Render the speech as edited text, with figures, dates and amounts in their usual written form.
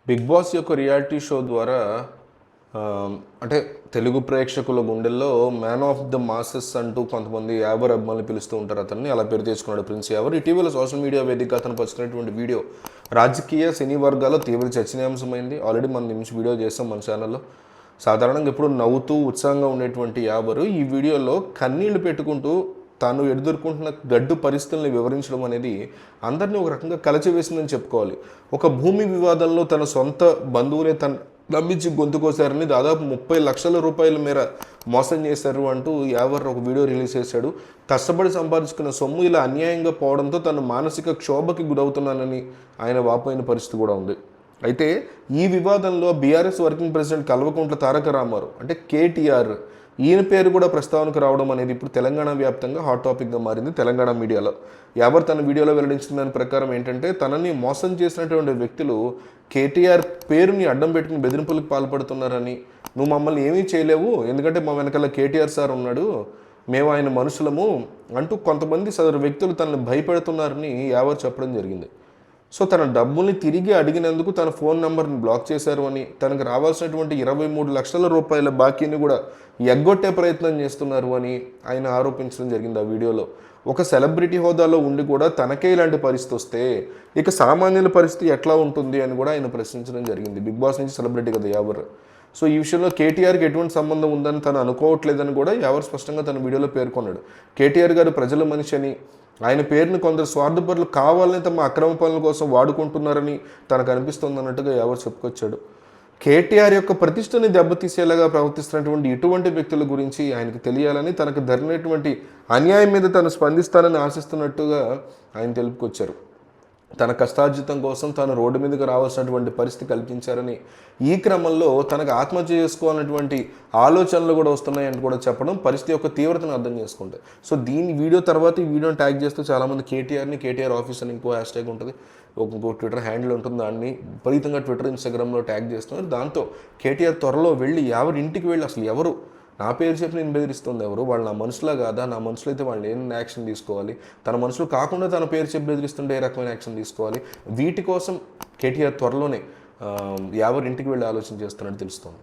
Big boss యొక్క reality show ద్వారా అంటే తెలుగు ప్రేక్షకుల గుండెల్లో మ్యాన్ ఆఫ్ ద మాసెస్ అంటూ కొంతమంది యావర్ అభిమానులు పిలుస్తూ ఉంటారు. అతన్ని అలా పేరు తెచ్చుకున్నాడు ప్రిన్స్ యావర్. ఇటీవల సోషల్ మీడియా వేదిక అతను పంచుకున్నటువంటి వీడియో రాజకీయ సినీ వర్గాల్లో తీవ్ర చర్చనీయాంశమైంది. ఆల్రెడీ మనం నిమిషం వీడియో చేస్తాం మన ఛానల్లో. సాధారణంగా ఎప్పుడు నవ్వుతూ ఉత్సాహంగా ఉండేటువంటి యావరు ఈ వీడియోలో కన్నీళ్లు పెట్టుకుంటూ తాను ఎదుర్కొంటున్న గడ్డు పరిస్థితుల్ని వివరించడం అనేది అందరినీ ఒక రకంగా కలచివేసిందని చెప్పుకోవాలి. ఒక భూమి వివాదంలో తన సొంత బంధువులే తను నమ్మించి గొంతుకోసారని దాదాపు 30 లక్షల రూపాయల మేర మోసం చేశారు అంటూ యావర్ ఒక వీడియో రిలీజ్ చేశాడు. కష్టపడి సంపాదించుకున్న సొమ్ము ఇలా అన్యాయంగా పోవడంతో తను మానసిక క్షోభకి గురవుతున్నానని ఆయన వాపోయిన పరిస్థితి కూడా ఉంది. అయితే ఈ వివాదంలో BRS working president Kalvakuntla Taraka Ramarao అంటే కేటీఆర్ ఈయన పేరు కూడా ప్రస్తావనకు రావడం అనేది ఇప్పుడు తెలంగాణ వ్యాప్తంగా హాట్ టాపిక్గా మారింది. తెలంగాణ మీడియాలో యావర్ తన వీడియోలో వెల్లడించిన దాని ప్రకారం ఏంటంటే తనని మోసం చేసినటువంటి వ్యక్తులు కేటీఆర్ పేరుని అడ్డం పెట్టుకుని బెదిరింపులకు పాల్పడుతున్నారని, నువ్వు మమ్మల్ని ఏమీ చేయలేవు ఎందుకంటే మా వెనకాల కేటీఆర్ సార్ ఉన్నాడు, మేము ఆయన మనుషులము అంటూ కొంతమంది సదరు వ్యక్తులు తనని భయపెడుతున్నారని యావర్ చెప్పడం జరిగింది. సో తన డబ్బుల్ని తిరిగి అడిగినందుకు తన ఫోన్ నెంబర్ని బ్లాక్ చేశారు అని, తనకు రావాల్సినటువంటి 23 లక్షల రూపాయల బాకీని కూడా ఎగ్గొట్టే ప్రయత్నం చేస్తున్నారు అని ఆయన ఆరోపించడం జరిగింది ఆ వీడియోలో. ఒక సెలబ్రిటీ హోదాలో ఉండి కూడా తనకే ఇలాంటి పరిస్థితి వస్తే ఇక సామాన్యుల పరిస్థితి ఎట్లా ఉంటుంది అని కూడా ఆయన ప్రశ్నించడం జరిగింది. బిగ్ బాస్ నుంచి సెలబ్రిటీ కదా యావర్. సో ఈ విషయంలో కేటీఆర్కి ఎటువంటి సంబంధం ఉందని తను అనుకోవట్లేదని కూడా యావర్ స్పష్టంగా తన వీడియోలో పేర్కొన్నాడు. కేటీఆర్ గారు ప్రజల మనిషి అని, ఆయన పేరుని కొందరు స్వార్థపరులు కావాలని తమ అక్రమ పనుల కోసం వాడుకుంటున్నారని తనకు అనిపిస్తుంది అన్నట్టుగా యావర్ చెప్పుకొచ్చాడు. కేటీఆర్ యొక్క ప్రతిష్టని దెబ్బతీసేలాగా ప్రవర్తిస్తున్నటువంటి ఇటువంటి వ్యక్తుల గురించి ఆయనకు తెలియాలని, తనకు జరిగినటువంటి అన్యాయం మీద తను స్పందిస్తానని ఆశిస్తున్నట్టుగా ఆయన తెలుపుకొచ్చారు. తన కష్టార్జితం కోసం తాను రోడ్డు మీదకి రావాల్సినటువంటి పరిస్థితి కల్పించారని, ఈ క్రమంలో తనకు ఆత్మహత్య చేసుకోవాలన్నటువంటి ఆలోచనలు కూడా వస్తున్నాయని కూడా చెప్పడం పరిస్థితి యొక్క తీవ్రతను అర్థం చేసుకుంటే. సో దీని వీడియో తర్వాత ఈ వీడియోని ట్యాగ్ చేస్తూ చాలామంది కేటీఆర్ ఆఫీస్ అని ఇంకో హ్యాష్ ట్యాగ్ ఉంటుంది, ఇంకో ట్విట్టర్ హ్యాండిల్ ఉంటుంది, దాన్ని విపరీతంగా ట్విట్టర్ ఇన్స్టాగ్రామ్లో ట్యాగ్ చేస్తున్నారు. దాంతో కేటీఆర్ త్వరలో వెళ్ళి ఎవరి ఇంటికి వెళ్ళి అసలు ఎవరు నా పేరు చెప్పి నేను బెదిరిస్తుంది ఎవరు, వాళ్ళు నా మనుషులా కాదా, నా మనుషులు అయితే వాళ్ళు ఏం యాక్షన్ తీసుకోవాలి, తన మనుషులు కాకుండా తన పేరు చెప్పి బెదిరిస్తుంటే ఏ రకమైన యాక్షన్ తీసుకోవాలి, వీటి కోసం కేటీఆర్ త్వరలోనే యావర్ ఇంటికి వెళ్ళి ఆలోచన చేస్తున్నట్టు తెలుస్తోంది.